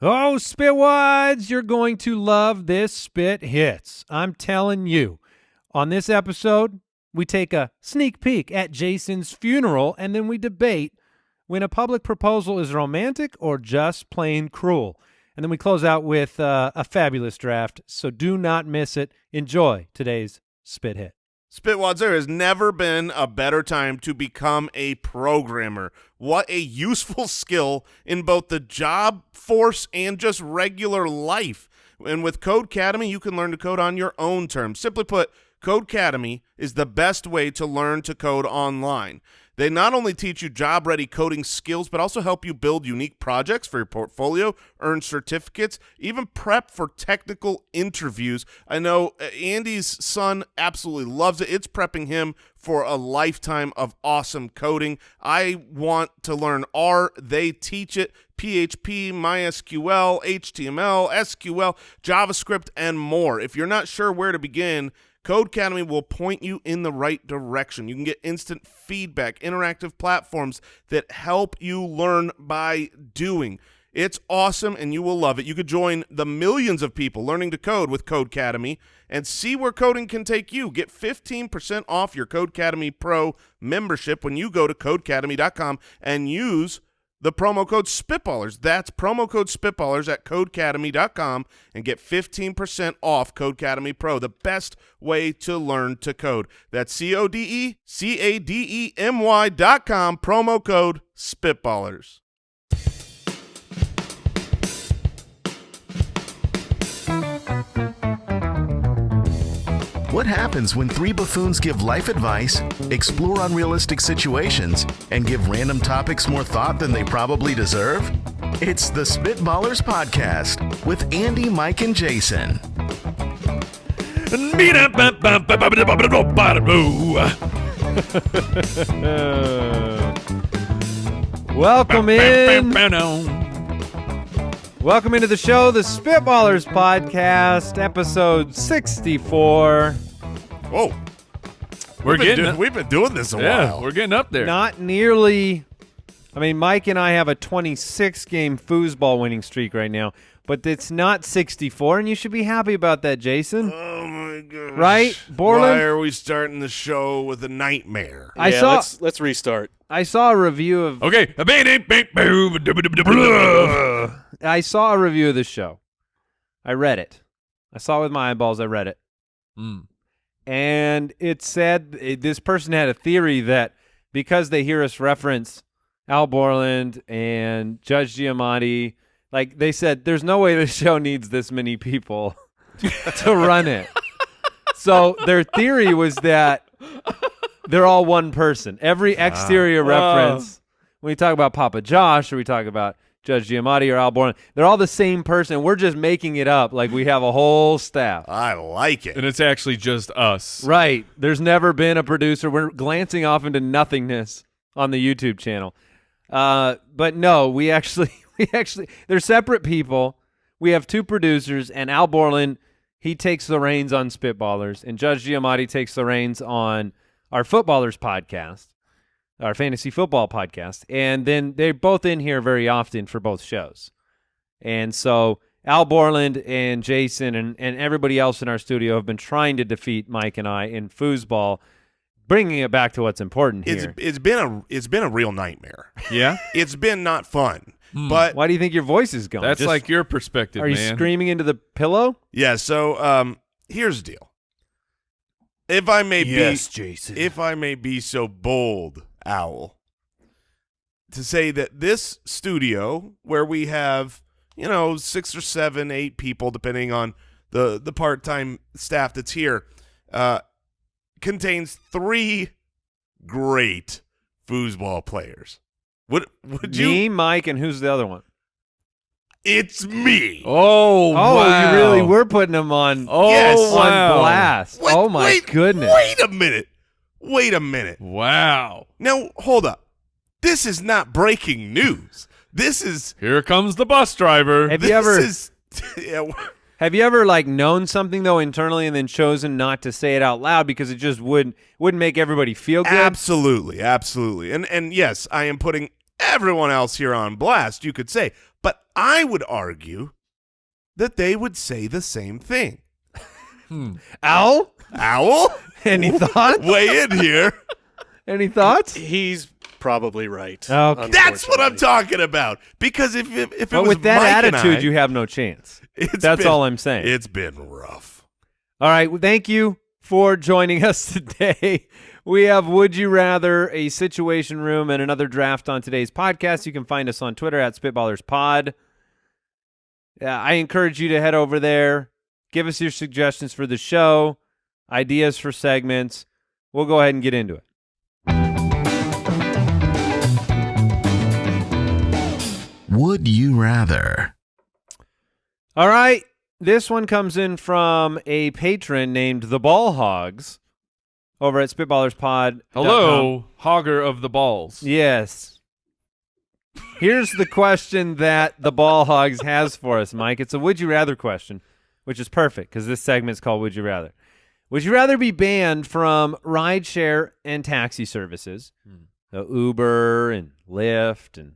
Oh, Spitwads, you're going to love this Spit Hits. I'm telling you. On this episode, we take a sneak peek at Jason's funeral, and then we debate when a public proposal is romantic or just plain cruel. And then we close out with a fabulous draft, so do not miss it. Enjoy today's Spit Hit. Spitwads, there has never been a better time to become a programmer. What a useful skill in both the job force and just regular life. And with Codecademy, you can learn to code on your own terms. Simply put, Codecademy is the best way to learn to code online. They not only teach you job-ready coding skills, but also help you build unique projects for your portfolio, earn certificates, even prep for technical interviews. I know Andy's son absolutely loves it. It's prepping him for a lifetime of awesome coding. I want to learn R. They teach it. PHP, MySQL, HTML, SQL, JavaScript, and more. If you're not sure where to begin, Codecademy will point you in the right direction. You can get instant feedback, interactive platforms that help you learn by doing. It's awesome, and you will love it. You could join the millions of people learning to code with Codecademy and see where coding can take you. Get 15% off your Codecademy Pro membership when you go to codecademy.com and use the promo code Spitballers. That's promo code Spitballers at codecademy.com and get 15% off Codecademy Pro, the best way to learn to code. That's codecademy.com, promo code Spitballers. What happens when three buffoons give life advice, explore unrealistic situations, and give random topics more thought than they probably deserve? It's the Spitballers Podcast with Andy, Mike, and Jason. Welcome in. Welcome into the show, the Spitballers Podcast, episode 64. Whoa. We've been doing this a while. We're getting up there. Not nearly. I mean, Mike and I have a 26-game foosball winning streak right now, but it's not 64, and you should be happy about that, Jason. Oh, my gosh. Right, Borland? Why are we starting the show with a nightmare? Let's restart. I saw a review of... Okay. I saw a review of the show. I read it. I saw it with my eyeballs. I read it. And it said this person had a theory that because they hear us reference Al Borland and Judge Giamatti, like they said, there's no way the show needs this many people to run it. So their theory was that they're all one person. Every exterior reference, when we talk about Papa Josh or we talk about Judge Giamatti or Al Borland, they're all the same person. We're just making it up like we have a whole staff. I like it. And it's actually just us. Right. There's never been a producer. We're glancing off into nothingness on the YouTube channel. But no, we actually, they're separate people. We have two producers, and Al Borland, he takes the reins on Spitballers, and Judge Giamatti takes the reins on our Footballers podcast, our fantasy football podcast. And then they're both in here very often for both shows. And so Al Borland and Jason and everybody else in our studio have been trying to defeat Mike and I in foosball, bringing it back to what's important here. It's been a real nightmare. Yeah? It's been not fun. But why do you think your voice is going? That's like your perspective, Are you screaming into the pillow? yeah, so here's the deal. If I may Jason. if I may be so bold, Owl, to say that this studio where we have, 6 or 7, 8 people, depending on the part-time staff that's here, contains 3 great foosball players. Would you? Me, Mike, and who's the other one? It's me. Oh, wow. You really were putting them on, Yes. on wow. blast. Goodness. Wait a minute. Wow. Now, hold up. This is not breaking news. This is... Here comes the bus driver. Have you ever yeah, Have you ever like known something though internally and then chosen not to say it out loud because it just wouldn't make everybody feel good? absolutely. And yes, I am putting everyone else here on blast, you could say. But I would argue that they would say the same thing. Owl? Owl? Any thoughts? Weigh in here. Any thoughts? He's probably right. Okay. That's what I'm unfortunately. talking about. Because if it But was with that Mike and attitude, I, you have no chance. it's That's been- all I'm saying. It's been rough. All right. Well, thank you for joining us today. We have Would You Rather, a Situation Room, and another draft on today's podcast. You can find us on Twitter at SpitballersPod. I encourage you to head over there. Give us your suggestions for the show, ideas for segments. We'll go ahead and get into it. Would you rather? All right. This one comes in from a patron named The Ball Hogs over at SpitballersPod. Hello, hogger of the balls. Yes. Here's the question that The Ball Hogs has for us, Mike. It's a would you rather question, which is perfect because this segment's called Would You Rather. Would you rather be banned from rideshare and taxi services, so Uber and Lyft and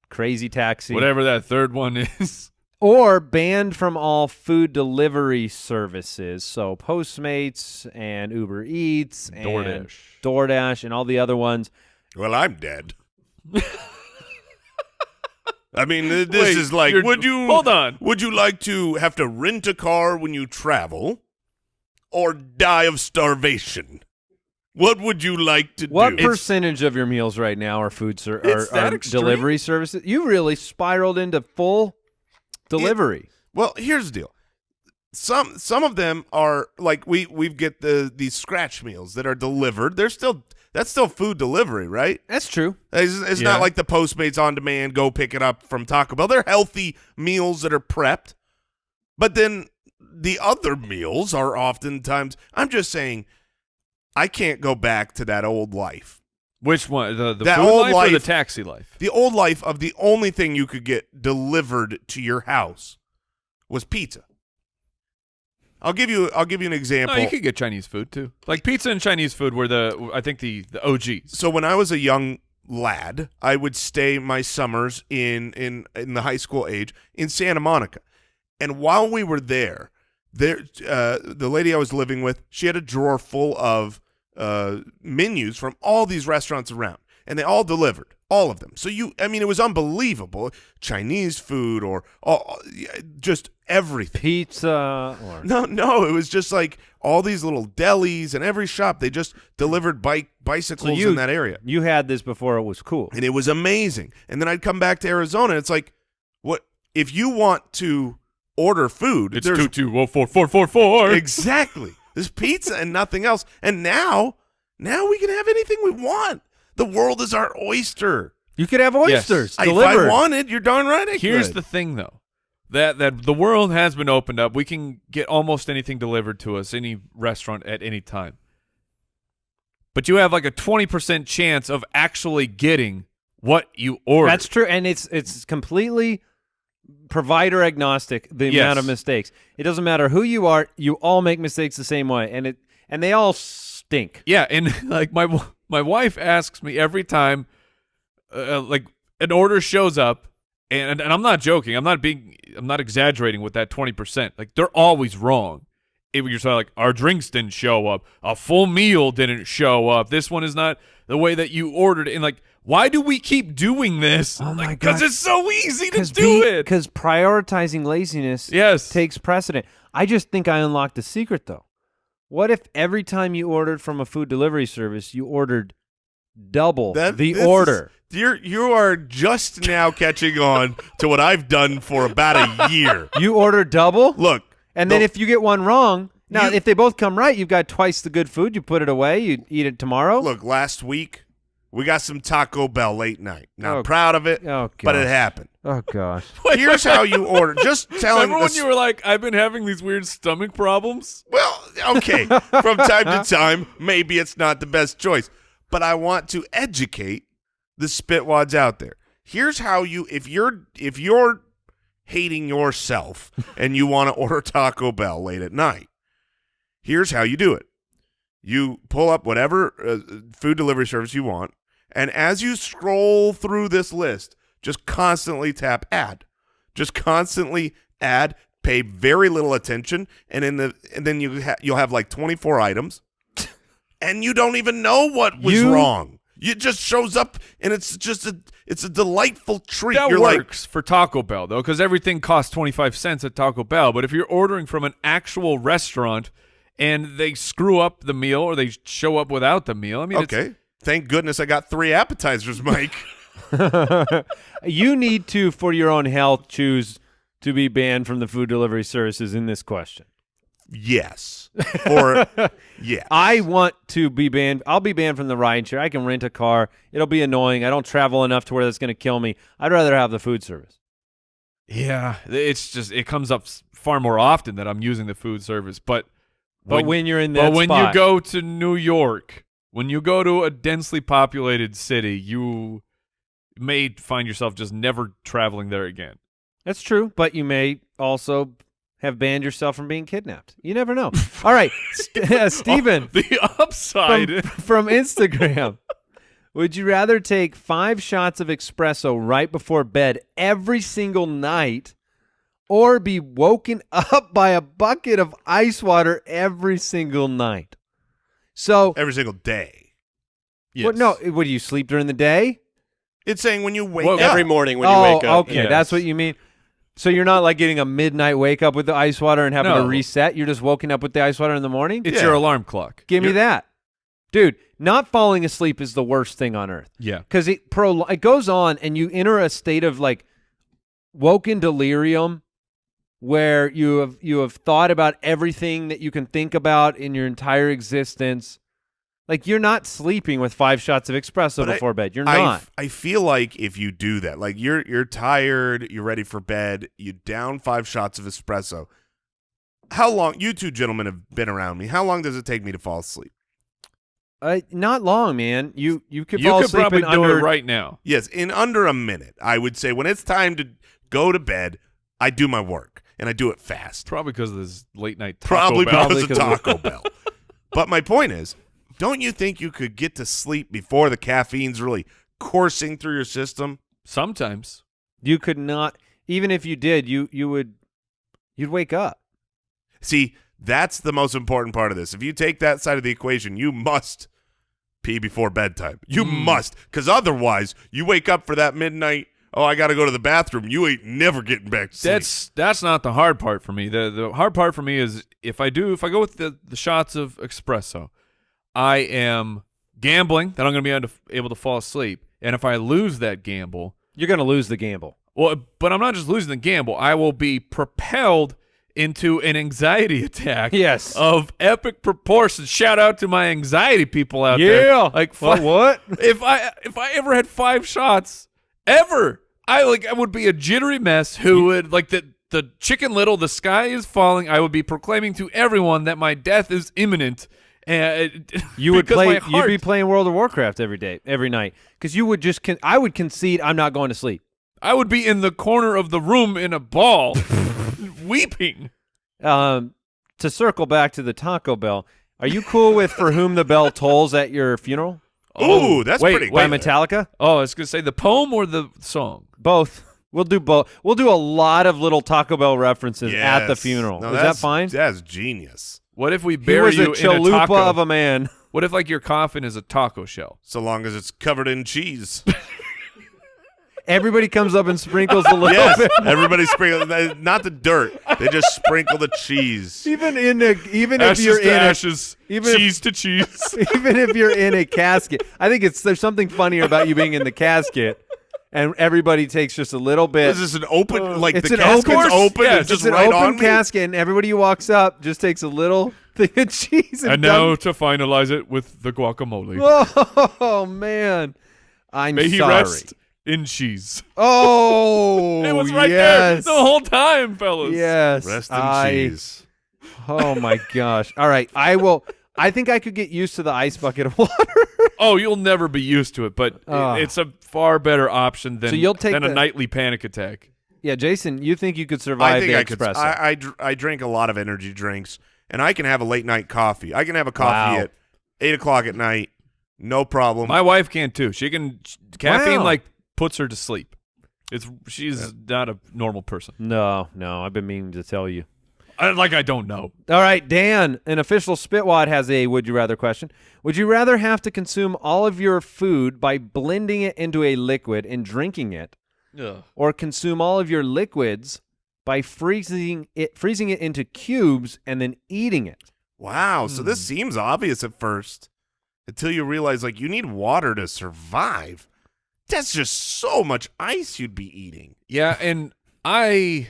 Crazy Taxi, Whatever that third one is. or banned from all food delivery services, so Postmates and Uber Eats and DoorDash and all the other ones? Well, I'm dead. I mean, this Wait, is like, hold on. Would you like to have to rent a car when you travel or die of starvation? What would you like to What do? percentage of your meals right now are It's that are extreme? delivery services? You really spiraled into full delivery. Well, here's the deal. Some of them are like we get these scratch meals that are delivered. That's still food delivery, right? That's true. It's Yeah. not like the Postmates on demand, go pick it up from Taco Bell. They're healthy meals that are prepped. But then the other meals are oftentimes, I'm just saying, I can't go back to that old life. Which one? The That food old life or the life- taxi life? The old life of the only thing you could get delivered to your house was pizza. I'll give you an example. No, you could get Chinese food too. Like pizza and Chinese food were I think the OGs. So when I was a young lad, I would stay my summers in the high school age in Santa Monica. And while we were there, the lady I was living with, she had a drawer full of menus from all these restaurants around, and they all delivered, all of them. So it was unbelievable. Chinese food or just everything. Pizza or No, it was just like all these little delis, and every shop, they just delivered bicycles in that area. You had this before it was cool. And it was amazing. And then I'd come back to Arizona, and it's like, what if you want to order food? It's there's 2204444. exactly. There's pizza and nothing else. And now we can have anything we want. The world is our oyster. You could have oysters If delivered. I wanted, you're darn right I Here's could. the thing, though, that the world has been opened up. We can get almost anything delivered to us, any restaurant at any time. But you have like a 20% chance of actually getting what you ordered. That's true, and it's completely provider agnostic. The Yes. amount of mistakes. It doesn't matter who you are. You all make mistakes the same way, and they all stink. Yeah, and like my wife asks me every time, like an order shows up, and I'm not joking. I'm not exaggerating with that 20%. Like they're always wrong. You're saying like our drinks didn't show up, a full meal didn't show up. This one is not the way that you ordered it. And like, why do we keep doing this? Oh my Because God. it's so easy to do it. Because prioritizing laziness Yes. takes precedent. I just think I unlocked a secret, though. What if every time you ordered from a food delivery service, you ordered double the order? You are just now catching on to what I've done for about a year. You order double? Look, And then if you get one wrong, now You- if they both come right, you've got twice the good food. You put it away. You eat it tomorrow. Look, last week we got some Taco Bell late night. Not Oh. proud of it, Oh, but it gosh. happened. Oh, gosh. Here's how you order. Just telling Remember when us. you were like, I've been having these weird stomach problems? Well, okay. From time to time, maybe it's not the best choice, but I want to educate the spitwads out there. Here's how if you're hating yourself and you want to order Taco Bell late at night, here's how you do it. You pull up whatever food delivery service you want, and as you scroll through this list, just constantly tap add. Just constantly add, pay very little attention, and then you'll have like 24 items, and you don't even know what was wrong. It just shows up, and it's a delightful treat. That You're works for Taco Bell, though, because everything costs 25 cents at Taco Bell. But if you're ordering from an actual restaurant and they screw up the meal or they show up without the meal, I mean, okay. Thank goodness I got 3 appetizers, Mike. You need to, for your own health, choose to be banned from the food delivery services in this question. Yes. Or yeah. I want to be banned. I'll be banned from the ride share. I can rent a car. It'll be annoying. I don't travel enough to where that's going to kill me. I'd rather have the food service. yeah, it's just it comes up far more often that I'm using the food service. But when you're in that when spot, you go to New York, when you go to a densely populated city, you may find yourself just never traveling there again. that's true. But you may also have banned yourself from being kidnapped. You never know. All right, Steven. The upside. From Instagram. Would you rather take 5 shots of espresso right before bed every single night or be woken up by a bucket of ice water every single night? So Every single day. Yes. what, no, would you sleep during the day? It's saying when you wake Well, up. Every morning when you wake up. Okay, Yes. that's what you mean. So you're not like getting a midnight wake up with the ice water and having to No. reset. You're just woken up with the ice water in the morning? It's Yeah. your alarm clock. Give me that. Dude, not falling asleep is the worst thing on earth. Yeah. Because it goes on and you enter a state of like woken delirium where you have thought about everything that you can think about in your entire existence. Like you're not sleeping with 5 shots of espresso But before bed. You're not. I feel like if you do that, like you're tired, you're ready for bed, you down 5 shots of espresso. How long? You two gentlemen have been around me. How long does it take me to fall asleep? Not long, man. You could You fall could asleep probably in do under it right now. Yes, in under a minute. I would say when it's time to go to bed, I do my work and I do it fast. Probably because of this late night Taco Probably Bell. because of Probably 'cause Taco Bell. But my point is, don't you think you could get to sleep before the caffeine's really coursing through your system? Sometimes. You could not. Even if you did, you'd wake up. See, that's the most important part of this. If you take that side of the equation, you must pee before bedtime. You must, because otherwise you wake up for that midnight, oh, I got to go to the bathroom. You ain't never getting back to sleep. That's not the hard part for me. The hard part for me is if I go with the shots of espresso, I am gambling that I'm going to be able to fall asleep. And if I lose that gamble, You're going to lose the gamble. well, but I'm not just losing the gamble. I will be propelled into an anxiety attack Yes. of epic proportions. Shout out to my anxiety people out there. Yeah. Like What? if I ever had 5 shots ever, I would be a jittery mess who would like the Chicken Little, the sky is falling. I would be proclaiming to everyone that my death is imminent. And You would because play. my You'd heart- be playing World of Warcraft every night, because you would just. I would concede. I'm not going to sleep. I would be in the corner of the room in a ball, weeping. To circle back to the Taco Bell, are you cool with "For Whom the Bell Tolls" at your funeral Ooh, that's pretty by good. Metallica? Oh, I was gonna say the poem or the song. Both. We'll do both. We'll do a lot of little Taco Bell references at the Yes. funeral. No, Is that that's- fine? That's genius. What if we He bury was a you in a chalupa taco? of a man. What if like your coffin is a taco shell? So long as it's covered in cheese. Everybody comes up and sprinkles a little Yes, bit. everybody sprinkle, not the dirt. They just sprinkle the cheese. Even if Ashes you're to in ashes, even if- cheese to cheese. even if you're in a casket, I think there's something funnier about you being in the casket, and everybody takes just a little bit. Is this an open, like It's the an casket's open- open yes, and just it's an right open on me? casket, and everybody who walks up just takes a little thing of cheese. And now to finalize it with the guacamole. oh man, I'm May he sorry. rest in cheese. Oh, It was right yes. there the whole time, fellas. Yes, Rest in cheese. Oh my gosh! All right, I will. I think I could get used to the ice bucket of water. Oh, you'll never be used to it, but it's a far better option than, So you'll take than a the- nightly panic attack. Yeah, Jason, you think you could survive I think the I could. espresso? I drink a lot of energy drinks, and I can have a late night coffee. I can have a coffee Wow. at 8:00 at night, no problem. My wife can too. She can caffeine Wow. like puts her to sleep. She's not a normal person. No, I've been meaning to tell you. I don't know. All right, Dan, an official Spitwad has a would you rather question. Would you rather have to consume all of your food by blending it into a liquid and drinking it, or consume all of your liquids by freezing it into cubes and then eating it? Wow, so this seems obvious at first until you realize, like, you need water to survive. That's just so much ice you'd be eating. Yeah, and I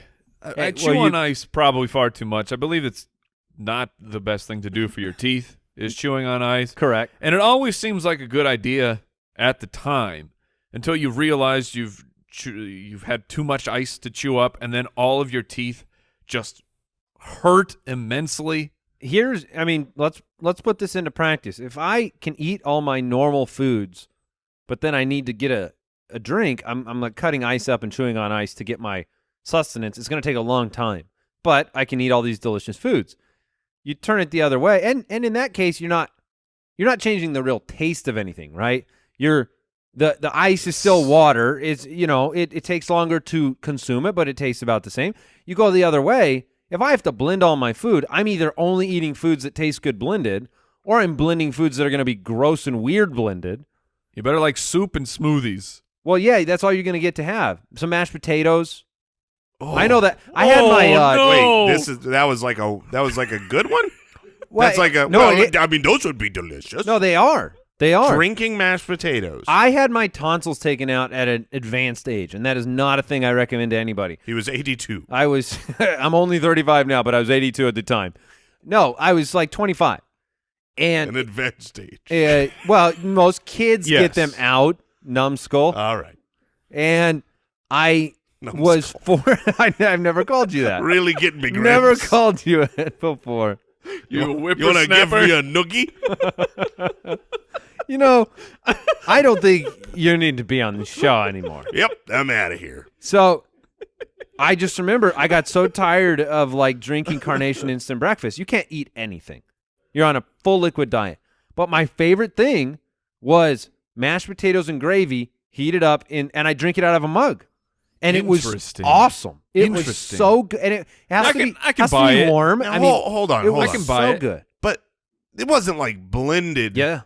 chew on ice probably far too much. I believe it's not the best thing to do for your teeth is chewing on ice. Correct. And it always seems like a good idea at the time until you realize you've had too much ice to chew up, and then all of your teeth just hurt immensely. Let's put this into practice. If I can eat all my normal foods, but then I need to get a drink, I'm like cutting ice up and chewing on ice to get my sustenance. It's going to take a long time, but I can eat all these delicious foods. You turn it the other way, and in that case, you're not changing the real taste of anything, right? The ice is still water. It takes longer to consume it, but it tastes about the same. You go the other way. If I have to blend all my food, I'm either only eating foods that taste good blended, or I'm blending foods that are going to be gross and weird blended. You better like soup and smoothies. Well, yeah, that's all you're going to get to have. Some mashed potatoes. Oh. I know that. I had my no. Wait, that was like a good one? Well, That's like a no. I mean, those would be delicious. No, they are. They are. Drinking mashed potatoes. I had my tonsils taken out at an advanced age, and that is not a thing I recommend to anybody. He was 82. I'm only 35 now, but I was 82 at the time. No, I was like 25. And An advanced age. well, most kids Yes. get them out, numbskull. All right. And I was I've never called you that. Really getting me, Never Gramps. called you it before. You You want to give me a noogie? I don't think you need to be on the show anymore. Yep, I'm out of here. So I just remember I got so tired of like drinking Carnation instant breakfast. You can't eat anything. You're on a full liquid diet. But my favorite thing was mashed potatoes and gravy heated up and I drink it out of a mug. And it was awesome. It was so good. And it has to be warm. Now, I mean, hold on. it was I can buy so it. good. But it wasn't like blended. Yeah.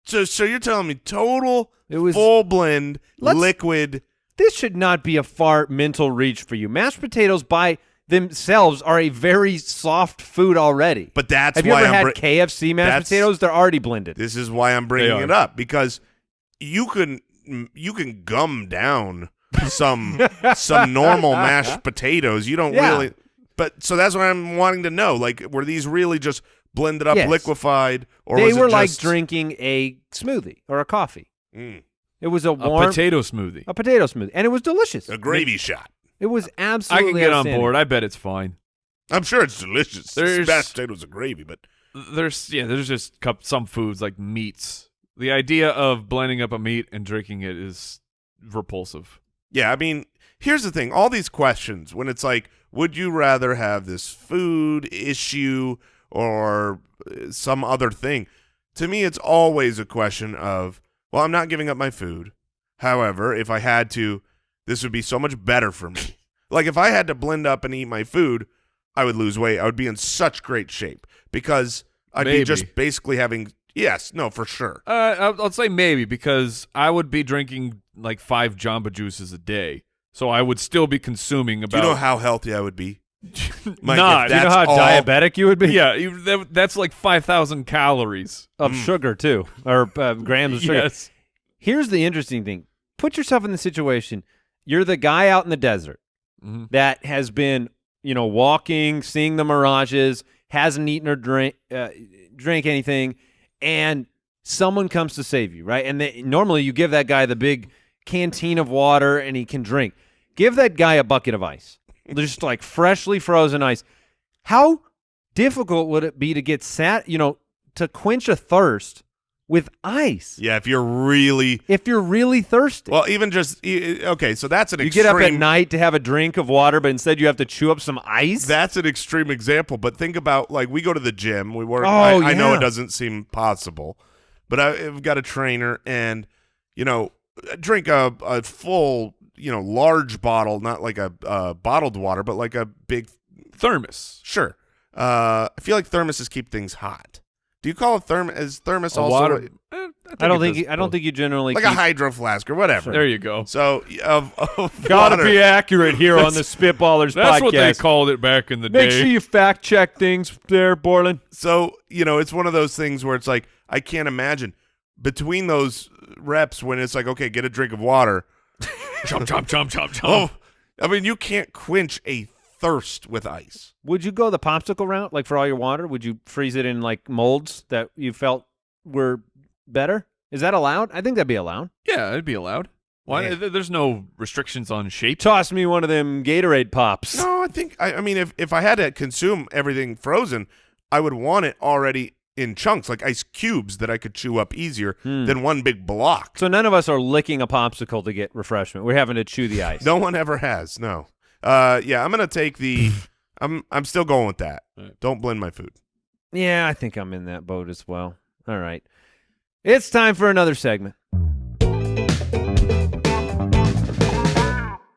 So you're telling me total It was full blend liquid. This should not be a far mental reach for you. Mashed potatoes by themselves are a very soft food already. But that's Have you why ever I'm had KFC mashed potatoes? They're already blended. This is why I'm bringing it up, because you can gum down some normal mashed potatoes. You don't really. But so that's what I'm wanting to know. Like, were these really just blended up, liquefied, or they was it were like just drinking a smoothie or a coffee? Mm. It was a warm potato smoothie. a potato smoothie, and it was delicious. a gravy shot? It was I absolutely. can get on outstanding. board. I bet it's fine. I'm sure it's delicious. Mashed potatoes are gravy, but There's just some foods like meats. The idea of blending up a meat and drinking it is repulsive. yeah, I mean, here's the thing. All these questions, when it's like, would you rather have this food issue or some other thing? To me, it's always a question of, well, I'm not giving up my food. However, if I had to, this would be so much better for me. Like, if I had to blend up and eat my food, I would lose weight. I would be in such great shape because I'd be just basically having – yes, no, for sure. I'll say maybe because I would be drinking like 5 Jamba Juices a day. So I would still be consuming about – Do you know how healthy I would be? Mike, Not. Do you know how diabetic you would be? Yeah, that's like 5,000 calories. Of sugar too, or grams of sugar. Yes. Here's the interesting thing: put yourself in the situation. You're the guy out in the desert that has been, walking, seeing the mirages, hasn't eaten or drank anything, and someone comes to save you, right? And normally you give that guy the big canteen of water and he can drink. Give that guy a bucket of ice, just like freshly frozen ice. How difficult would it be to get to quench a thirst with ice? Yeah, if you're really thirsty. well, even just okay. So that's an you extreme. get up at night to have a drink of water, but instead you have to chew up some ice. That's an extreme example. But think about, like, we go to the gym. We work. Oh, I know yeah. it doesn't seem possible, but I've got a trainer, and drink a full large bottle, not like a bottled water, but like a big thermos. Sure. I feel like thermoses keep things hot. Do you call a thermos A also water? I don't think you generally like keep, a hydro flask or whatever? There you go. So of gotta water. be accurate here on the Spitballers That's podcast. what they called it back in the day. Make sure you fact check things there, Borland. So it's one of those things where it's like I can't imagine between those reps when it's like, okay, get a drink of water. Chomp, chomp, chomp, chomp, chomp. Oh, I mean, you can't quench a thirst with ice. Would you go the popsicle route, like for all your water? Would you freeze it in like molds that you felt were better? Is that allowed? I think that'd be allowed. Yeah, it'd be allowed. Why? Man. There's no restrictions on shape. Toss me one of them Gatorade pops. No, I think I mean if I had to consume everything frozen, I would want it already in chunks, like ice cubes that I could chew up easier than one big block. So none of us are licking a popsicle to get refreshment. We're having to chew the ice. No one ever has. No. Yeah, I'm gonna take the. I'm still going with that. Right. Don't blend my food. Yeah, I think I'm in that boat as well. All right. It's time for another segment.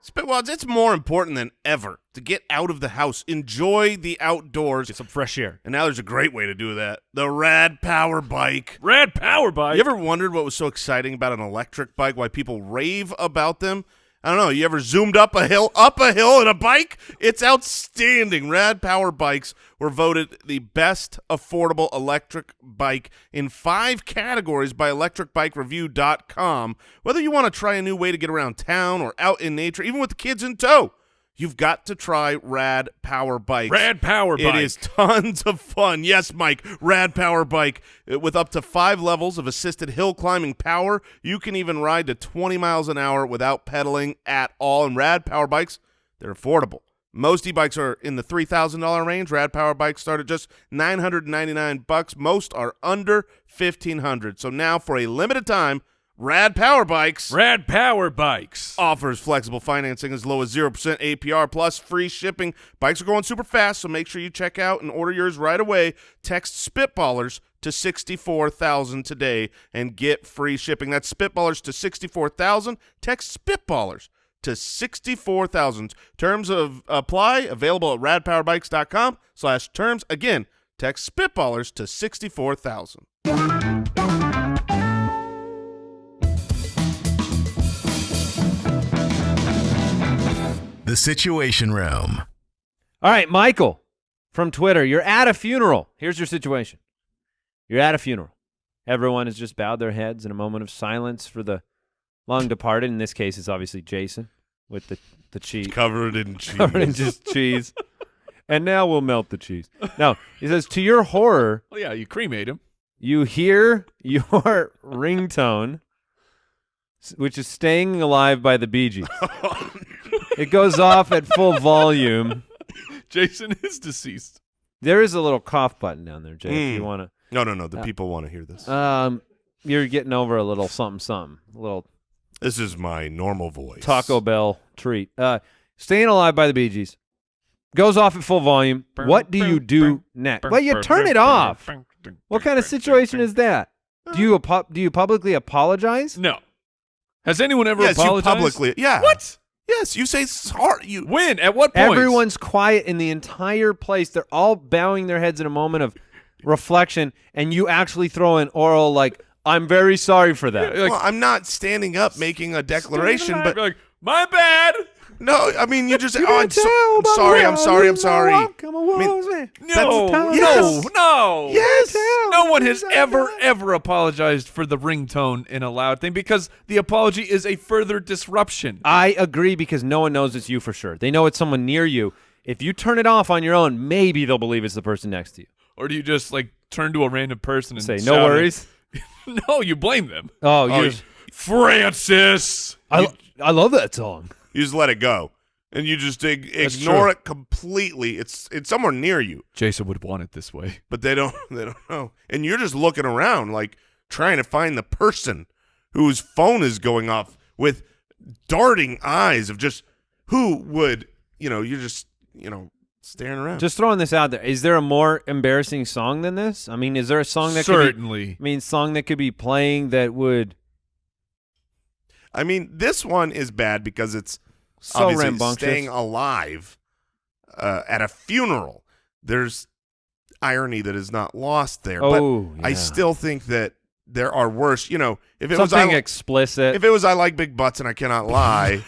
Spitwads, it's more important than ever to get out of the house, enjoy the outdoors. Get some fresh air. And now there's a great way to do that. The Rad Power Bike. Rad Power Bike. You ever wondered what was so exciting about an electric bike, why people rave about them? I don't know. You ever zoomed up a hill in a bike? It's outstanding. Rad Power Bikes were voted the best affordable electric bike in 5 categories by electricbikereview.com. Whether you want to try a new way to get around town or out in nature, even with the kids in tow, you've got to try Rad Power Bikes. Rad Power Bike. It is tons of fun. Yes, Mike, Rad Power Bike. With up to 5 levels of assisted hill climbing power, you can even ride to 20 miles an hour without pedaling at all. And Rad Power Bikes, they're affordable. Most e-bikes are in the $3,000 range. Rad Power Bikes start at just $999. Most are under $1,500. So now for a limited time, Rad Power Bikes offers flexible financing as low as 0% APR plus free shipping. Bikes are going super fast, so make sure you check out and order yours right away. Text Spitballers to 64,000 today and get free shipping. That's Spitballers to 64,000. Text Spitballers to 64,000. Terms of apply available at radpowerbikes.com/terms. Again, text Spitballers to 64,000. The Situation Room. All right, Michael from Twitter. You're at a funeral. Here's your situation. You're at a funeral. Everyone has just bowed their heads in a moment of silence for the long departed. In this case, it's obviously Jason with the cheese. Covered in cheese. Covered in just cheese. And now we'll melt the cheese. Now, he says, to your horror, Well, yeah, you cremate him. you hear your ringtone, which is Staying Alive by the Bee Gees. It goes off at full volume. Jason is deceased. There is a little cough button down there, Jay, if you want to. No. The people want to hear this. You're getting over a little something, a little This is my normal voice. Taco Bell treat. Staying Alive by the Bee Gees. Goes off at full volume. What do you do next? Well, you turn it off. What kind of situation is that? Do you publicly apologize? No. Has anyone ever Yes, you apologized? publicly. Yeah. What? Yes, you say sorry. You When? At what point? Everyone's quiet in the entire place. They're all bowing their heads in a moment of reflection, and you actually throw an oral like, I'm very sorry for that. Like, well, I'm not standing up making a declaration, but like, my bad. no, I mean you just. You Oh, gotta I'm tell sorry. my I'm sorry. I'm love, sorry. welcome, I mean, No, Yes. no. Yes. No one has ever apologized for the ringtone in a loud thing because the apology is a further disruption. I agree because no one knows it's you for sure. They know it's someone near you. If you turn it off on your own, maybe they'll believe it's the person next to you. Or do you just like turn to a random person and Say, shout no at- worries. No, you blame them. Oh, Francis. I love that song. You just let it go, and you just ignore it completely. It's somewhere near you, Jason would want it this way. but they don't know, and you're just looking around like trying to find the person whose phone is going off with darting eyes of just who would you're just staring around. Just throwing this out there. Is there a more embarrassing song than this? I mean, is there a song that Certainly. song that could be playing that would I mean, this one is bad because it's So obviously rambunctious. staying alive at a funeral. There's irony that is not lost there. Oh, but I yeah. still think that there are worse. You know, if it Something was explicit. if it was I like big butts and I cannot lie,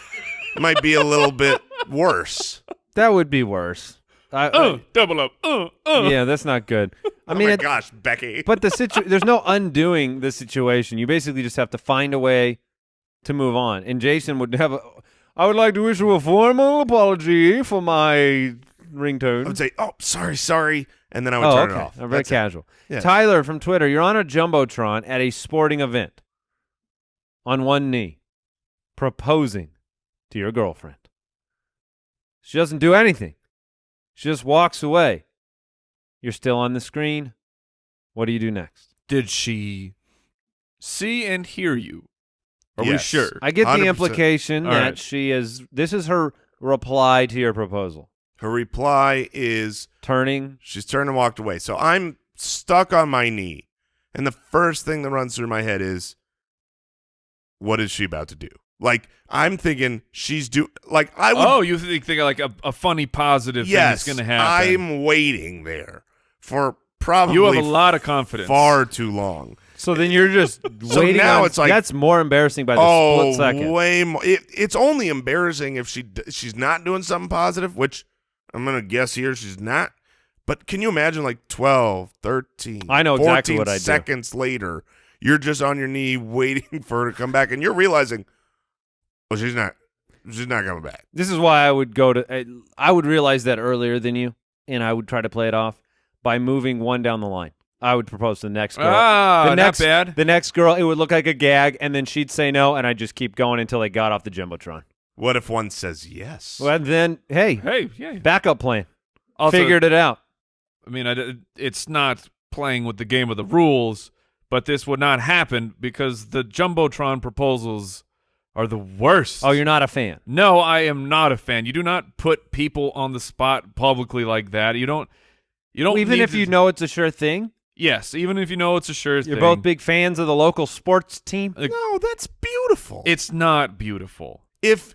it might be a little bit worse. That would be worse. Double up. Yeah, that's not good. I mean, oh my gosh, Becky. but there's no undoing the situation. You basically just have to find a way to move on. And Jason would have I would like to issue a formal apology for my ringtone. I would say, "Oh, sorry," and then I would turn it off. Very That's it. casual. Yeah. Tyler from Twitter, you're on a Jumbotron at a sporting event on one knee, proposing to your girlfriend. She doesn't do anything. She just walks away. You're still on the screen. What do you do next? Did she see and hear you? Are we Yes. sure? I get 100%. the implication All that right. this is her reply to your proposal. Her reply is Turning. she's turned and walked away. So I'm stuck on my knee, and the first thing that runs through my head is, what is she about to do? Like, I'm thinking I would. You think like a funny positive yes, thing is going to happen. I'm waiting there for probably You have a lot of confidence. far too long. So then you're just So waiting. now on, it's like- that's more embarrassing by the split second. way more. It's only embarrassing if she's not doing something positive, which I'm going to guess here she's not. But can you imagine like 12, 13, I know 14 exactly what I do. seconds later, you're just on your knee waiting for her to come back, and you're realizing, well, she's not coming back. This is why I would go to. I would realize that earlier than you, and I would try to play it off by moving one down the line. I would propose to the next girl. not bad. The next girl, it would look like a gag, and then she'd say no, and I'd just keep going until they got off the Jumbotron. What if one says yes? Well, then, hey, Hey, yeah. backup plan. Also, Figured it out. I mean, it's not playing with the game of the rules, but this would not happen because the Jumbotron proposals are the worst. Oh, you're not a fan. No, I am not a fan. You do not put people on the spot publicly like that. You don't. Even need if to- you know it's a sure thing, Yes, even if you know it's a sure you're thing. both big fans of the local sports team. No, that's beautiful. It's not beautiful. If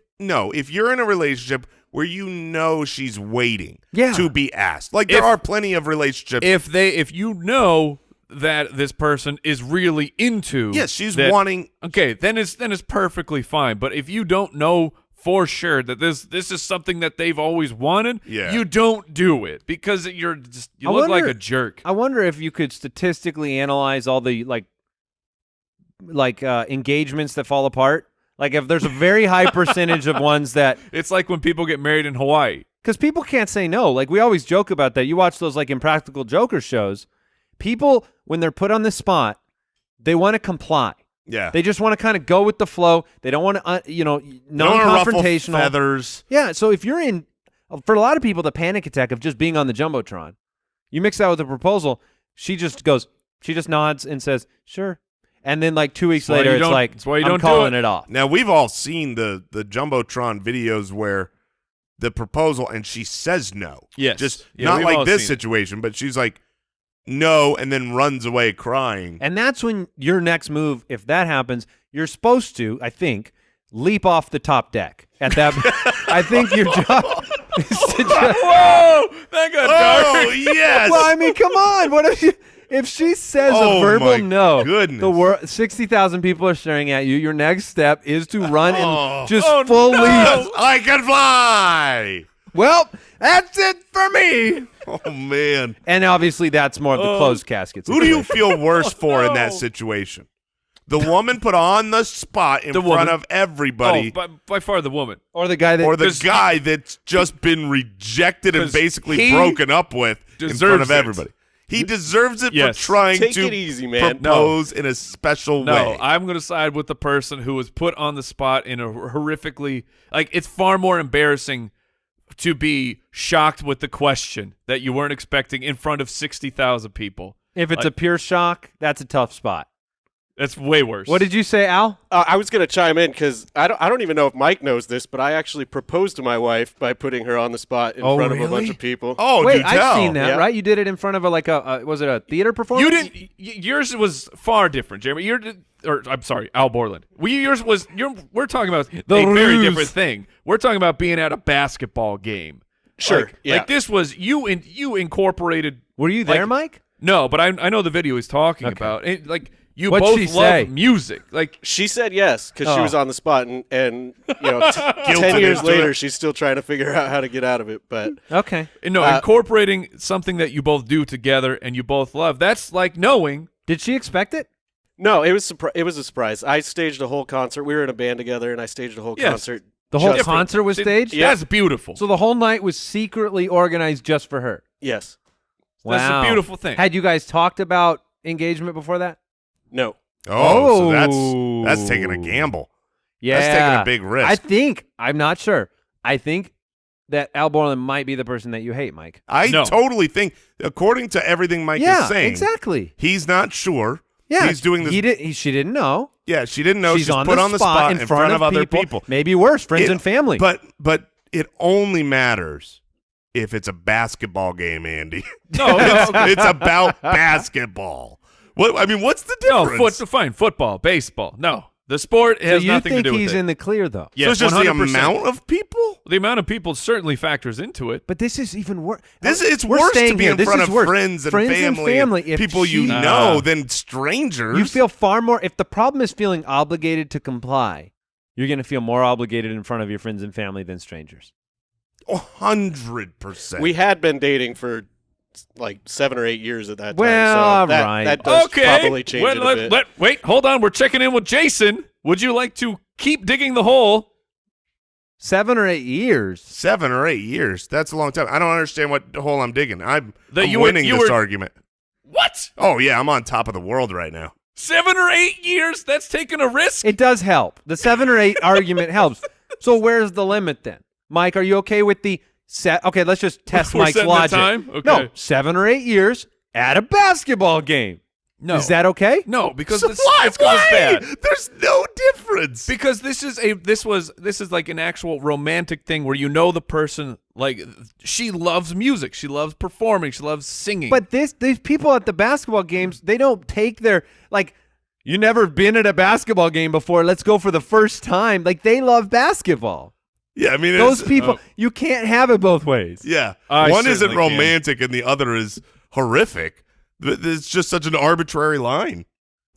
you're in a relationship where you know she's waiting Yeah. to be asked, like there If- are plenty of relationships. If you know that this person is really into, yes, she's that- wanting. Okay, then it's perfectly fine. But if you don't know for sure that this is something that they've always wanted, Yeah. you don't do it because you I look like wonder- a jerk. I wonder if you could statistically analyze all the engagements that fall apart. Like if there's a very high percentage of ones that, It's like when people get married in Hawaii. because people can't say no. Like we always joke about that. You watch those like Impractical Joker shows. People, when they're put on the spot, they want to comply. Yeah, They just want to kind of go with the flow. They don't want to, They don't wanna ruffle non-confrontational. feathers. Yeah, so if you're in, for a lot of people, the panic attack of just being on the Jumbotron, you mix that with the proposal, she just nods and says, sure. And then like 2 weeks That's why later, you it's don't- like, that's why you I'm don't do calling it. it off. Now we've all seen the Jumbotron videos where the proposal and she says no. Yes. Just Yeah, not we've like all this seen it. situation, but she's like no, and then runs away crying. And that's when your next move, if that happens, you're supposed to, I think, leap off the top deck. At that, I think your job is to just, Whoa! That got Oh dark. yes. well, I mean, come on. What if she says Oh, a verbal my no? goodness. The world, 60,000 people are staring at you. Your next step is to run and just Oh, full no. leap. I can fly. Well, that's it for me. Oh man. And obviously, that's more of the closed casket. Who do you situation. feel worse for in that no. situation? The woman put on the spot in The front woman. of everybody, Oh, by far the woman. or the guy that or the 'cause guy that's just been rejected and 'cause basically he broken up with in front deserves of it. everybody? He deserves it Yes. for trying Take to it easy, man. propose in a special No, way. I'm going to side with the person who was put on the spot in a horrifically it's far more embarrassing to be shocked with the question that you weren't expecting in front of 60,000 people. if it's a pure shock, that's a tough spot. That's way worse. What did you say, Al? I was going to chime in because I don't even know if Mike knows this, but I actually proposed to my wife by putting her on the spot in front of a bunch of people. Oh, Wait, do tell. I've seen that, Yeah. right? You did it in front of was it a theater performance? You didn't. Yours was far different, Jeremy. I'm sorry, Al Borland. We're talking about a very ruse. different thing. We're talking about being at a basketball game. Sure. Like this was you incorporated. Were you there, Mike? No, but I know the video he's talking Okay. about. You What'd both she love say? music. Like She said yes because she Oh. was on the spot, and 10 years into later, it. she's still trying to figure out how to get out of it. But Okay. incorporating something that you both do together and you both love. That's like knowing. Did she expect it? no, it was a surprise. I staged a whole concert. We were in a band together, and I staged a whole Yes. concert. The whole just- concert was staged? That's beautiful. So the whole night was secretly organized just for her. Yes. That's Wow. a beautiful thing. Had you guys talked about engagement before that? No. Oh, so that's taking a gamble. Yeah. That's taking a big risk. I'm not sure. I think that Al Borland might be the person that you hate, Mike. I No. totally think, according to everything Mike Yeah, is saying, exactly. he's not sure. Yeah. He's doing this. She didn't know. Yeah, she didn't know. She's on put the on the spot in front of other people. Maybe worse, friends and family. But it only matters if it's a basketball game, Andy. No, it's about basketball. What's the difference? fine. Football, baseball. No, the sport so has you nothing think to do with he's it. in the clear, though? So Yes, it's just 100%. the amount of people? The amount of people certainly factors into it. But this is even worse. It's We're worse to staying be here. in This front is of worse. friends and Friends family, and If people you she- know than strangers. You feel far more. If the problem is feeling obligated to comply, you're going to feel more obligated in front of your friends and family than strangers. 100%. We had been dating for like 7 or 8 years at that time. Well, so that, right. that does Okay. probably change it a bit. Wait, hold on. We're checking in with Jason. Would you like to keep digging the hole? 7 or 8 years. 7 or 8 years. That's a long time. I don't understand what hole I'm digging. I'm You were- winning you this were- argument. What? Oh, yeah, I'm on top of the world right now. 7 or 8 years? That's taking a risk? It does help. The 7 or 8 argument helps. So where's the limit then? Mike, are you okay with the set? Okay, let's just test We're Mike's setting the logic. time? Okay. No, 7 or 8 years at a basketball game. No. Is that okay? No, because So it's why? bad. There's no difference. Because this is like an actual romantic thing where you know the person, like she loves music, she loves performing, she loves singing. But these people at the basketball games, they don't take their you never been at a basketball game before. Let's go for the first time. Like they love basketball. Yeah, I mean, Those it's, people, you can't have it both ways. yeah. I One isn't certainly can. romantic and the other is horrific. It's just such an arbitrary line.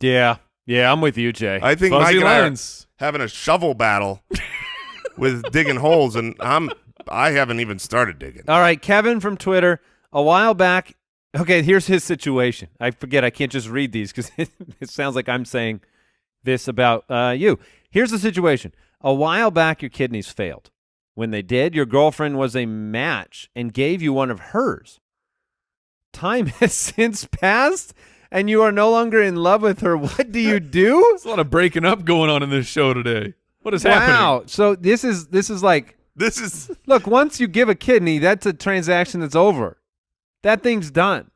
Yeah, I'm with you, Jay. I think Fuzzy Mike and I are lines. having a shovel battle with digging holes, and I haven't even started digging. All right, Kevin from Twitter. A while back, okay, here's his situation. I forget, I can't just read these because it sounds like I'm saying this about you. Here's the situation. A while back, your kidneys failed. When they did, your girlfriend was a match and gave you one of hers. Time has since passed, and you are no longer in love with her. What do you do? There's a lot of breaking up going on in this show today. What is Wow. happening? So this is like, This is look, once you give a kidney, that's a transaction that's over. That thing's done.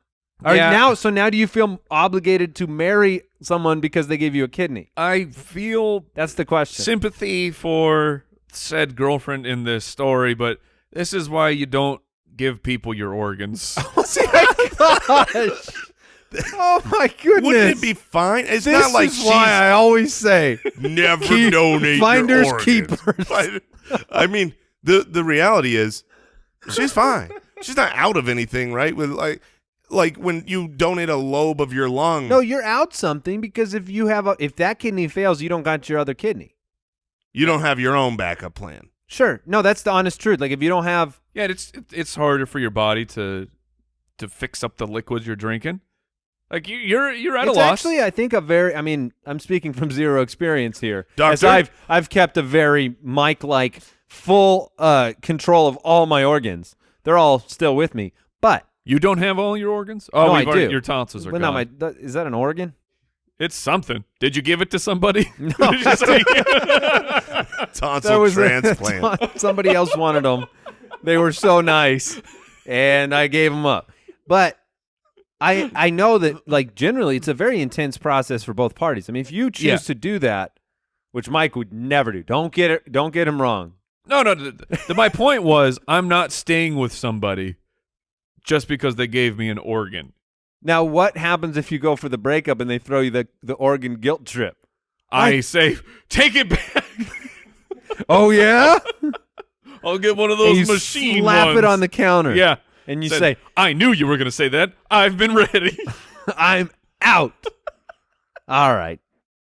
All right, Yeah. now do you feel obligated to marry someone because they gave you a kidney? I feel That's the question. sympathy for said girlfriend in this story, but this is why you don't give people your organs. Gosh. Oh my goodness. wouldn't it be fine? It's This not like is why I always say never keep- donate finders your organs. keepers. I mean, the reality is, she's fine. She's not out of anything, right? With like when you donate a lobe of your lung. no, you're out something because if that kidney fails, you don't got your other kidney. You don't have your own backup plan. Sure. No, that's the honest truth. Like if you don't have Yeah, it's harder for your body to fix up the liquids you're drinking. Like you're at a it's loss. actually, I think, I'm speaking from zero experience here. As Doctor? I've kept a very Mike-like full control of all my organs. They're all still with me. But You don't have all your orgons? Oh, no, I we've already- do. Your tonsils are but gone. not is that an organ? It's something. Did you give it to somebody? No. Did you say- Tonsil transplant. Somebody else wanted them. They were so nice, and I gave them up. But I know that, like, generally it's a very intense process for both parties. I mean, if you choose to do that, which Mike would never do, don't get him wrong. No. My point was, I'm not staying with somebody just because they gave me an organ. Now, what happens if you go for the breakup and they throw you the organ guilt trip? I say, take it back. Oh yeah, I'll get one of those and you machine slap ones. it on the counter. Yeah. And you Said, say, I knew you were going to say that. I've been ready. I'm out. All right.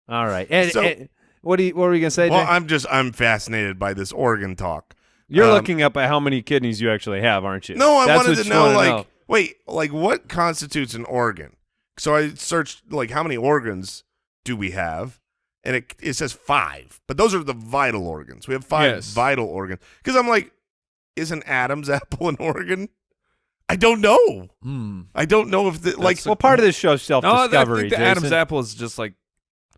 And what were we gonna say? Well, Jay? I'm fascinated by this organ talk. You're looking up at how many kidneys you actually have, aren't you? No, I That's wanted what to you know, wanna like, wait, like what constitutes an organ? So I searched, like, how many organs do we have? And it says 5, but those are the vital organs. We have 5 vital organs. Because I'm like, is an Adam's apple an organ? I don't know. I don't know if well, part of this show's self-discovery. I think the Jason. Adam's apple is just like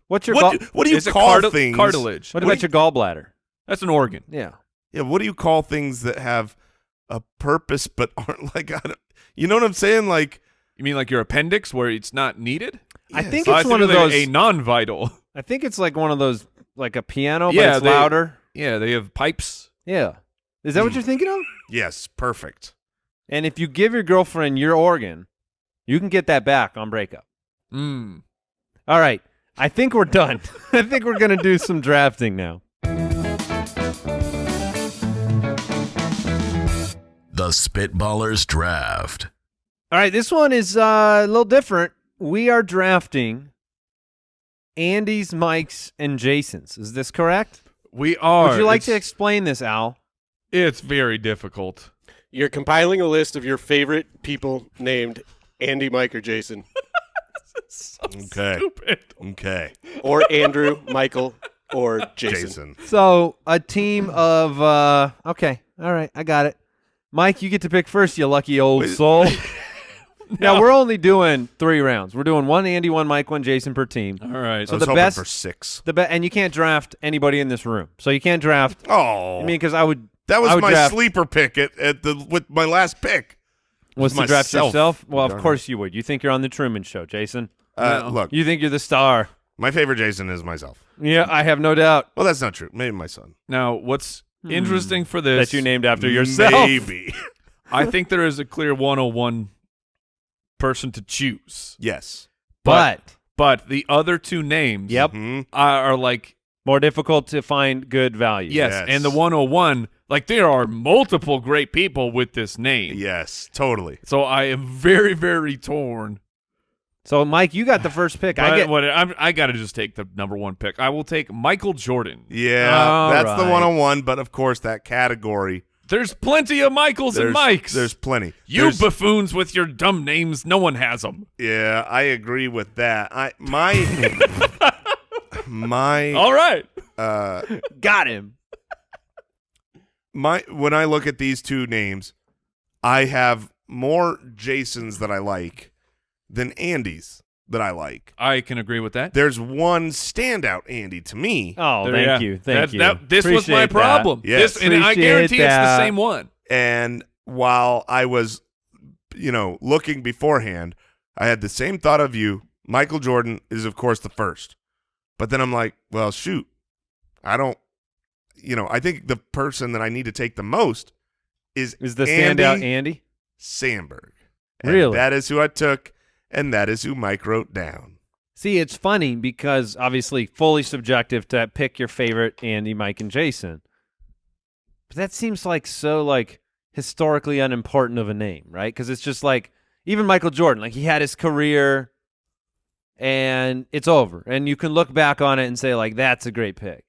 what do you call things? Cartilage. What about your gallbladder? That's an organ. Yeah. Yeah. What do you call things that have a purpose but aren't like? You know what I'm saying? Like, you mean like your appendix where it's not needed? I think So it's one of those a non-vital. I think it's like one of those, like a piano, but it's louder. Yeah, they have pipes. Yeah. Is that what you're thinking of? yes, perfect. And if you give your girlfriend your organ, you can get that back on breakup. All right. I think we're done. I think we're going to do some drafting now. The Spitballers Draft. All right. This one is a little different. We are drafting Andy's, Mike's, and Jason's. Is this correct? We are. Would you like to explain this, Al? It's very difficult. You're compiling a list of your favorite people named Andy, Mike, or Jason. Okay. Stupid. Okay. Or Andrew, Michael, or Jason. So a team of okay. All right. I got it. Mike, you get to pick first, you lucky old soul. Now, we're only doing 3 rounds. We're doing 1 Andy, 1 Mike, 1 Jason per team. All right. So I was hoping for 6. And you can't draft anybody in this room. So you can't draft. Oh. I mean, because I would. That was my draft, sleeper pick with my last pick. Was to draft myself. yourself? Well, of course you would. You think you're on the Truman Show, Jason. Look, You think you're the star. my favorite Jason is myself. Yeah, I have no doubt. Well, that's not true. Maybe my son. Now, what's interesting for this? That you named after yourself. Maybe. I think there is a clear 101 person to choose. Yes. But the other 2 names Mhm. are like, more difficult to find good value. yes, and the 101, like there are multiple great people with this name. Yes, totally. So I am very, very torn. So, Mike, you got the first pick. I got to just take the number 1 pick. I will take Michael Jordan. Yeah, All that's the right. 101, but of course that category. There's plenty of Michaels and Mikes. There's plenty. You buffoons with your dumb names, no one has them. Yeah, I agree with that. My All right. got him. when I look at these 2 names, I have more Jasons that I like than Andys that I like. I can agree with that. There's one standout Andy to me, Oh, thank you. Thank you. This was my Appreciate problem. that. Yes. And I guarantee it's the same one. and while I was, looking beforehand, I had the same thought of you. Michael Jordan is, of course, the first. But then I'm like, well, shoot. I don't, I think the person that I need to take the most is the Andy standout Andy? Samberg. And Really? that is who I took, and that is who Mike wrote down. See, it's funny because obviously fully subjective to pick your favorite Andy, Mike, and Jason. But that seems like so historically unimportant of a name, right? Because it's just like even Michael Jordan, like he had his career and it's over. And you can look back on it and say like that's a great pick.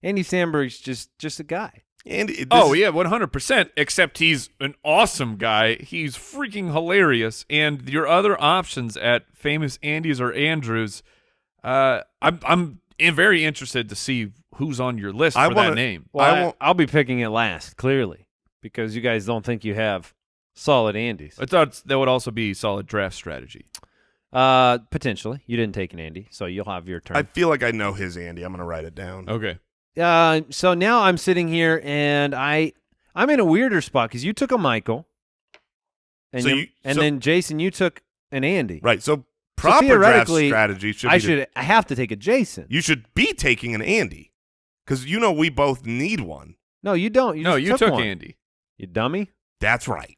Andy Samberg's just a guy. Andy, Oh, yeah, 100%, except he's an awesome guy. He's freaking hilarious. And your other options at famous Andys or Andrews, I'm very interested to see who's on your list for that name. Well, I'll be picking it last, clearly, because you guys don't think you have solid Andys. I thought that would also be solid draft strategy. Potentially. You didn't take an Andy, so you'll have your turn. I feel like I know his Andy. I'm going to write it down. Okay. So now I'm sitting here, and I'm in a weirder spot because you took a Michael, and So then Jason, you took an Andy. Right. So proper draft theoretically, strategy should be I have to take a Jason. you should be taking an Andy because we both need one. No, you don't. You took one. Andy. You dummy. That's right.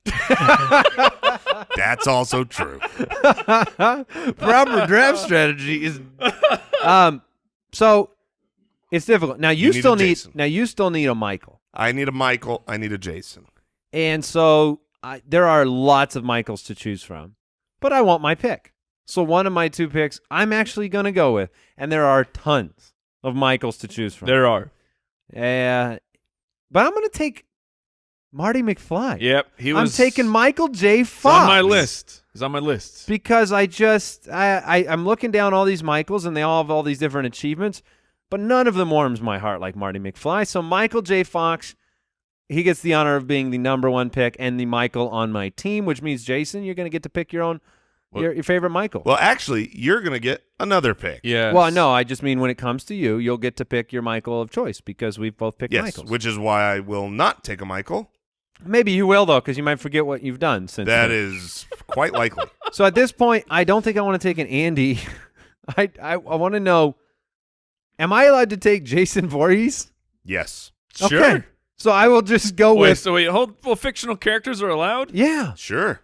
That's also true. Proper draft strategy is so it's difficult. Now you need still a need Jason. a Michael. I need a Michael. I need a Jason. And so there are lots of Michaels to choose from. But I want my pick. So one of my 2 picks I'm actually going to go with. And there are tons of Michaels to choose from. There are. But I'm going to take Marty McFly. Yep, I'm taking Michael J. He's Fox. on my list. He's on my list. Because I'm looking down all these Michaels, and they all have all these different achievements, but none of them warms my heart like Marty McFly. So Michael J. Fox, he gets the honor of being the number 1 pick and the Michael on my team, which means, Jason, you're going to get to pick your own your favorite Michael. Well, actually, you're going to get another pick. Yeah. Well, no, I just mean when it comes to you, you'll get to pick your Michael of choice because we've both picked Yes, Michaels. which is why I will not take a Michael. Maybe you will, though, because you might forget what you've done since That then. is quite likely. So at this point, I don't think I want to take an Andy. I want to know, am I allowed to take Jason Voorhees? Yes. Sure. Okay. So I will just go Wait, with fictional characters are allowed? yeah. Sure.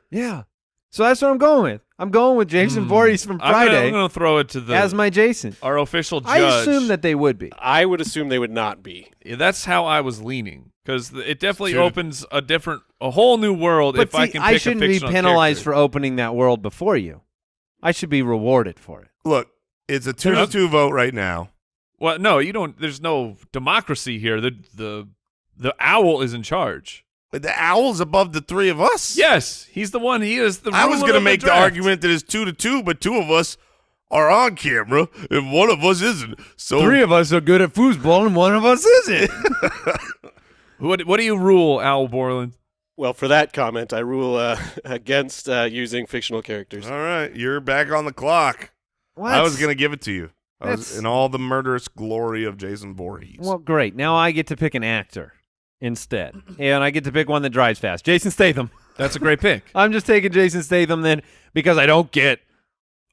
So that's what I'm going with. I'm going with Jason Voorhees from Friday I'm gonna throw it to as my Jason. our official judge. I assume that they would be. I would assume they would not be. Yeah, that's how I was leaning because it definitely Dude. opens a whole new world But if I see, can I pick shouldn't a be fictional penalized character. for opening that world before you. I should be rewarded for it. Look, it's a 2-2 vote right now. Well, no, you don't. There's no democracy here. The owl is in charge. But the Owl's above the 3 of us. Yes, he's the one. He is the. I was going to make the argument that it's 2-2, but 2 of us are on camera and 1 of us isn't. So 3 of us are good at foosball and 1 of us isn't. What do you rule, Owl Borland? Well, for that comment, I rule against using fictional characters. All right, you're back on the clock. I was going to give it to you. I was That's- in all the murderous glory of Jason Voorhees. Well, great. Now I get to pick an actor instead. And I get to pick one that drives fast. Jason Statham. That's a great pick. I'm just taking Jason Statham then because I don't get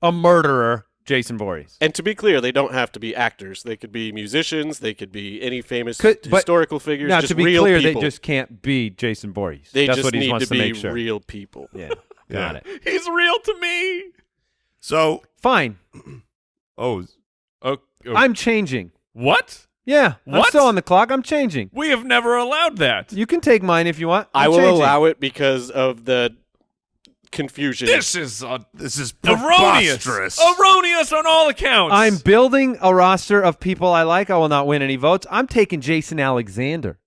a murderer, Jason Voorhees. And to be clear, they don't have to be actors. They could be musicians. They could be any famous But- historical figures. Now, just to be real clear, people. they just can't be Jason Voorhees. They That's just what he need wants to be make sure. real people. Yeah, Yeah. got it. He's real to me. So, Fine. oh, I'm changing. What? Yeah, I'm What? still on the clock. I'm changing. We have never allowed that. You can take mine if you want. I I'm will changing. allow it because of the confusion. This is erroneous. erroneous. Erroneous on all accounts. I'm building a roster of people I like. I will not win any votes. I'm taking Jason Alexander.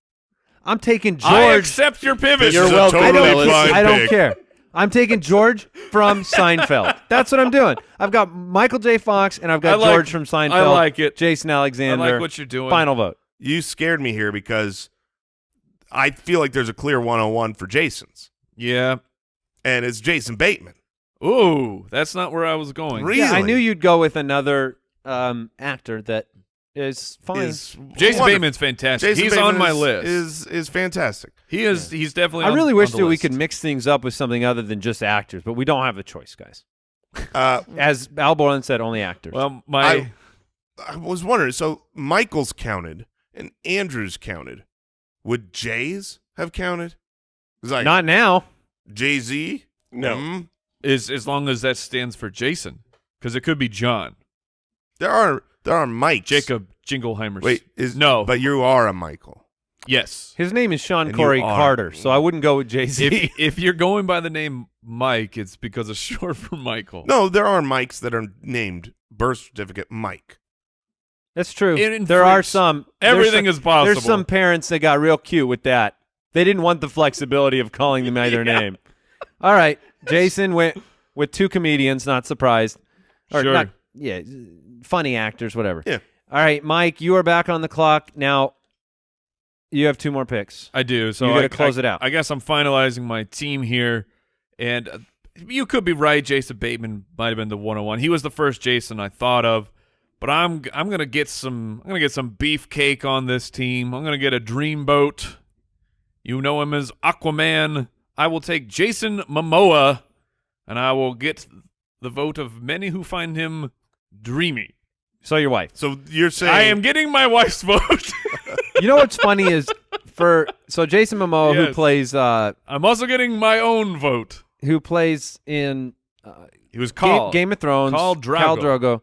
I'm taking George. I accept your pivot. This You're is a welcome, totally fellas. fine I don't pick. care. I'm taking George from Seinfeld. That's what I'm doing. I've got Michael J. Fox and I've got I like- George from Seinfeld. I like it. Jason Alexander. I like what you're doing. Final vote. You scared me here because I feel like there's a clear 101 for Jason's, Yeah. and it's Jason Bateman. Ooh, that's not where I was going. Really? Yeah, I knew you'd go with another actor that is fine. Is Jason wonderful. Bateman's fantastic. Jason He's Bateman on my is- list. Is fantastic. He is. He's definitely. I on- really on wish the that we list. could mix things up with something other than just actors, but we don't have a choice, guys. Uh, As Al Borland said, only actors. Well, I was wondering. So Michael's counted and Andrew's counted. Would Jay's have counted? It's like not now. Jay-Z. No. is as long as that stands for Jason, because it could be John, There are Mikes. Jacob Jingleheimer. Wait, no, but you are a Michael. yes. His name is Sean And Corey you are. Carter, so I wouldn't go with Jay-Z. If you're going by the name Mike, it's because it's short for Michael. No, there are Mikes that are named birth certificate Mike. That's true. It There are infringes- some. Everything there's is possible. There's some parents that got real cute with that. They didn't want the flexibility of calling them by their name. All right, Jason went with 2 comedians. Not surprised. Or Sure. not, yeah, funny actors, whatever. Yeah. All right, Mike, you are back on the clock now. You have 2 more picks. I do. So You gotta close it out. I guess I'm finalizing my team here, and you could be right. Jason Bateman might have been the 101. He was the first Jason I thought of, but I'm gonna get some beefcake on this team. I'm gonna get a dreamboat. You know him as Aquaman. I will take Jason Momoa, and I will get the vote of many who find him dreamy. So your wife. So you're saying I am getting my wife's vote. You know what's funny is Jason Momoa Yes. who plays I'm also getting my own vote. in He was called Game of Thrones, Khal Drogo. Khal Drogo,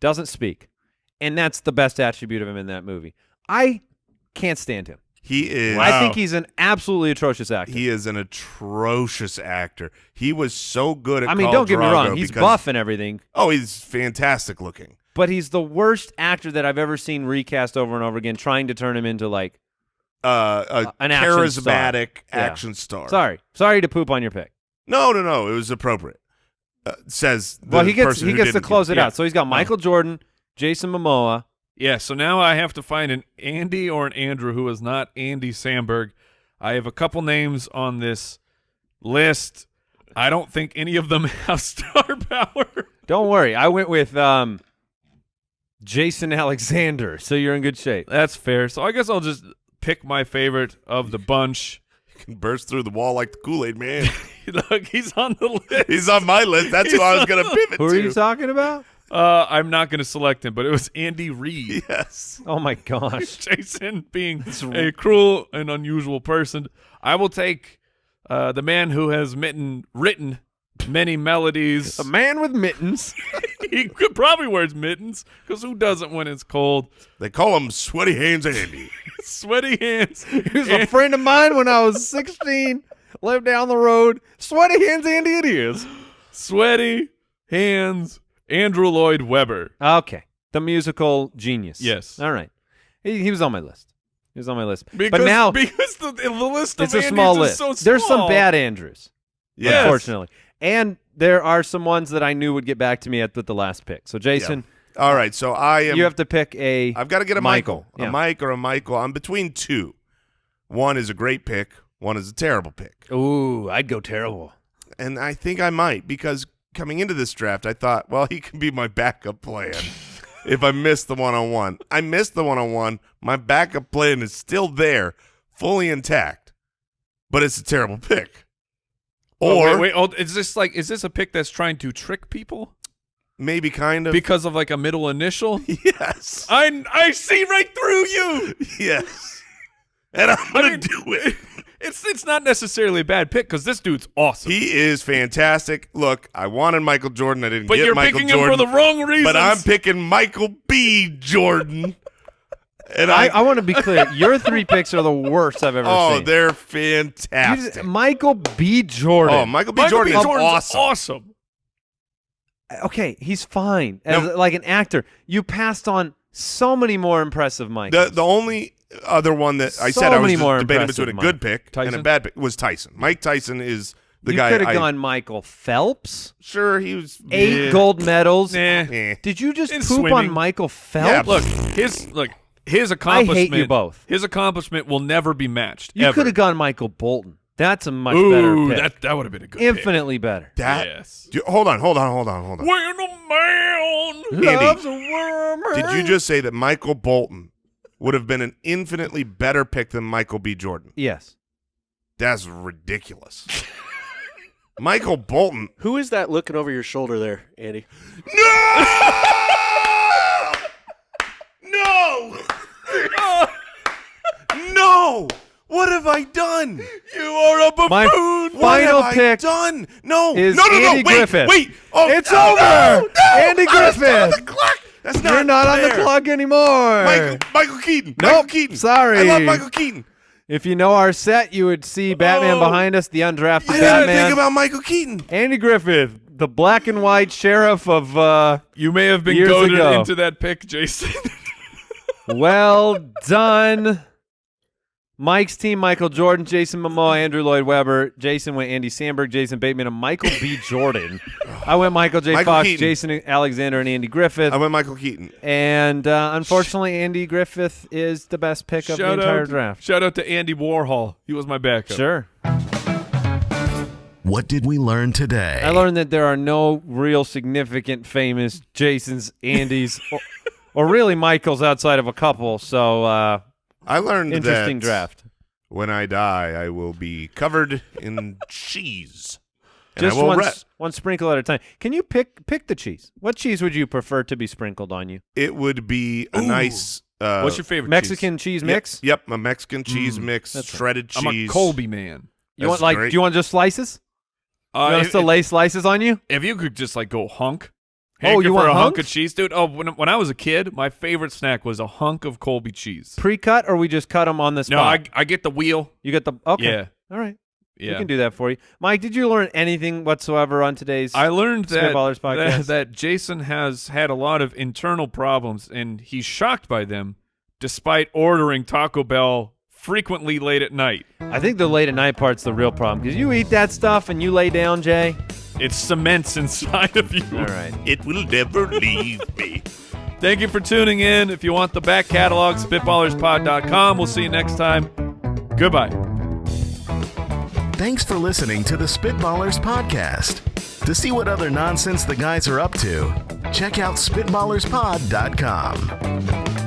doesn't speak, and that's the best attribute of him in that movie. I can't stand him. he is. I think he's an absolutely atrocious actor. He is an atrocious actor. He was so good at. I mean, Khal don't get me Drogo wrong. He's because- buff and everything, Oh, he's fantastic looking. but he's the worst actor that I've ever seen recast over and over again, trying to turn him into like A an action star. charismatic Yeah. action star. Sorry to poop on your pick. No. It was appropriate. Says the Well, he gets person who to didn't close get- it out. So he's got Michael Jordan, Jason Momoa. Yeah, so now I have to find an Andy or an Andrew who is not Andy Samberg. I have a couple names on this list. I don't think any of them have star power. Don't worry, I went with Jason Alexander, so you're in good shape. That's fair. So I guess I'll just pick my favorite of the bunch. Can burst through the wall like the Kool-Aid man. Look, he's on the list. He's on my list. That's who I was going to pivot Who to. are you talking about? I'm not going to select him, but it was Andy Reid. Yes. Oh my gosh. Jason being a cruel and unusual person. I will take the man who has written many melodies. A man with mittens. He could probably wears mittens, because who doesn't when it's cold? They call him Sweaty Hands Andy. Sweaty hands. He was a friend of mine when I was 16. Lived down the road. Sweaty hands Andy it is. Sweaty hands. Andrew Lloyd Webber. Okay. The musical genius. Yes. All right. He was on my list. Because but now because the list of it's a Andrews small is list. so There's some small. bad Andrews, Yes. unfortunately. And there are some ones that I knew would get back to me with the last pick. So, Jason, All right, so I am. you have to pick a I've got to get a Michael. Michael. A Mike or a Michael. I'm between two. One is a great pick. One is a terrible pick. Ooh, I'd go terrible. And I think I might, because coming into this draft, I thought, well, he can be my backup plan if I miss the one-on-one. I missed the one-on-one. My backup plan is still there, fully intact, but it's a terrible pick. Or wait. Oh, is this a pick that's trying to trick people maybe kind of. because of like a middle initial? Yes. I see right through you. Yes. And I'm going to do it. It's not necessarily a bad pick because this dude's awesome. He is fantastic. Look, I wanted Michael Jordan. I didn't But get you're Michael picking Jordan. him for the wrong reasons. But I'm picking Michael B. Jordan. And I want to be clear. Your three picks are the worst I've ever oh, seen. they're You fantastic. just- Michael B. Jordan. Oh, Michael B. Michael Jordan B. is Jordan's awesome. Okay, he's fine as like an actor. You passed on so many more impressive Michaels. The only other one that I So said I was many just more debating impressive between a good pick and a Tyson? bad pick was Tyson. Mike Tyson is the you guy. could have I gone Michael Phelps. Sure, he was 8 gold medals. Nah. Eh. Did you just In poop on swimming. Michael Phelps? Yeah, His accomplishment. you both. His accomplishment will never be matched. You ever. could have gone Michael Bolton. That's a much Ooh, better pick. that would have been a good Infinitely better. That. Yes. Hold on. When a man. Loves a worm. Did you just say that Michael Bolton would have been an infinitely better pick than Michael B. Jordan? Yes. That's ridiculous. Michael Bolton. Who is that looking over your shoulder there, Andy? No! No! What have I done? You are a buffoon. My What final have I pick done? No! is no! Andy Wait! Griffith. Wait! Oh, It's no, over! No, no! Andy I was still on Griffith. the clock. That's not You're not on the fair. clock anymore. Michael Keaton. Nope, Michael Keaton. sorry. I love Michael Keaton. If you know our set, you would see Batman behind us, the undrafted I didn't Batman. think about Michael Keaton. Andy Griffith, the black and white sheriff of You may have been Years goaded ago. into that pick, Jason. Well done. Mike's team, Michael Jordan, Jason Momoa, Andrew Lloyd Webber. Jason went Andy Samberg, Jason Bateman, and Michael B. Jordan. I went Michael J. Michael Fox, Keaton. Jason Alexander, and Andy Griffith. I went Michael Keaton. And unfortunately, Andy Griffith is the best pick of the entire draft. Shout out to Andy Warhol. He was my backup. Sure. What did we learn today? I learned that there are no real significant famous Jasons, Andys, or really Michaels outside of a couple. So I learned interesting that draft. when I die, I will be covered in cheese. And Just I will one sprinkle at a time. Can you pick the cheese? What cheese would you prefer to be sprinkled on you? It would be a nice. What's your favorite Mexican cheese mix? Yep, a Mexican cheese mix, That's shredded cheese. I'm a Colby man. You want That's great. do you want just slices? You want us to lay slices on you? If you could just go hunk. Oh, you want a hunk hunks? of cheese, dude? Oh, when I was a kid, my favorite snack was a hunk of Colby cheese. Pre-cut, or we just cut them on the spot? No, I get the wheel. You get the okay. Yeah. All right. Yeah. We can do that for you. Mike, did you learn anything whatsoever on today's I learned Spitballers podcast? that Jason has had a lot of internal problems, and he's shocked by them, despite ordering Taco Bell frequently late at night. I think the late at night part's the real problem, because you eat that stuff and you lay down, Jay. It cements inside of you. All right. It will never leave me. Thank you for tuning in. If you want the back catalog, spitballerspod.com. We'll see you next time. Goodbye. Thanks for listening to the Spitballers podcast. To see what other nonsense the guys are up to, check out spitballerspod.com.